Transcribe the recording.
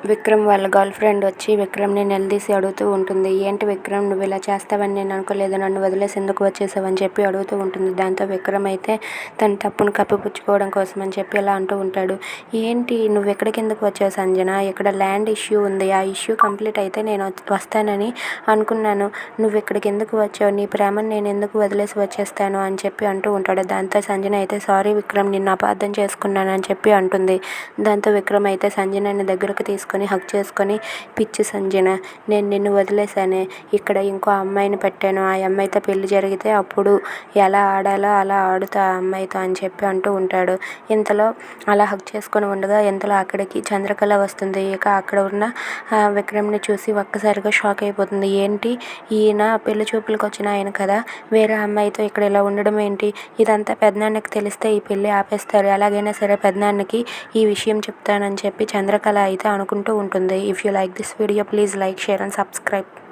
విక్రమ్ వాళ్ళ girl friend వచ్చి విక్రమ్ని నిలదీసి అడుగుతూ ఉంటుంది. ఏంటి విక్రమ్, నువ్వు ఇలా చేస్తావని నేను అనుకోలేదు, నన్ను వదిలేసి ఎందుకు వచ్చేసావని చెప్పి అడుగుతూ ఉంటుంది. దాంతో విక్రమ్ అయితే తన తప్పును కప్పిపుచ్చుకోవడం కోసం అని చెప్పి ఇలా అంటూ ఉంటాడు. ఏంటి నువ్వు ఎక్కడికి ఎందుకు వచ్చావు సంజన, ఇక్కడ ల్యాండ్ ఇష్యూ ఉంది, ఆ ఇష్యూ కంప్లీట్ అయితే నేను వస్తానని అనుకున్నాను, నువ్వు ఇక్కడికి ఎందుకు వచ్చావు, నీ ప్రేమను నేను ఎందుకు వదిలేసి వచ్చేస్తాను అని చెప్పి అంటూ ఉంటాడు. దాంతో సంజన అయితే సారీ విక్రమ్, నిన్ను అపార్థం చేసుకున్నాను అని చెప్పి అంటుంది. దాంతో విక్రమ్ అయితే సంజనని దగ్గరకు తీసుకొని హక్ చేసుకొని, పిచ్చి సంజన, నేను నిన్ను వదిలేశానే, ఇక్కడ ఇంకో అమ్మాయిని పెట్టాను, ఆ అమ్మాయితో పెళ్లి జరిగితే అప్పుడు ఎలా ఆడాలో అలా ఆడుతా ఆ అమ్మాయితో అని చెప్పి అంటూ ఉంటాడు. ఇంతలో అలా హక్ చేసుకొని ఉండగా ఇంతలో అక్కడికి చంద్రకళ వస్తుంది. ఇక అక్కడ ఉన్న విక్రమ్ని చూసి ఒక్కసారిగా షాక్ అయిపోతుంది. ఏంటి ఈయన పెళ్లి చూపులకు వచ్చిన ఆయన కదా, వేరే అమ్మాయితో ఇక్కడ ఇలా ఉండడం ఏంటి, ఇదంతా పెద్దనాన్నకి తెలిస్తే ఈ పెళ్ళి ఆపేస్తారు, ఎలాగైనా సరే పెద్దనాన్నకి ఈ విషయం చెప్తానని చెప్పి చంద్రకళ అయితే అనుకుంటూ ఉంటుంది. If you like this video please like, share and subscribe.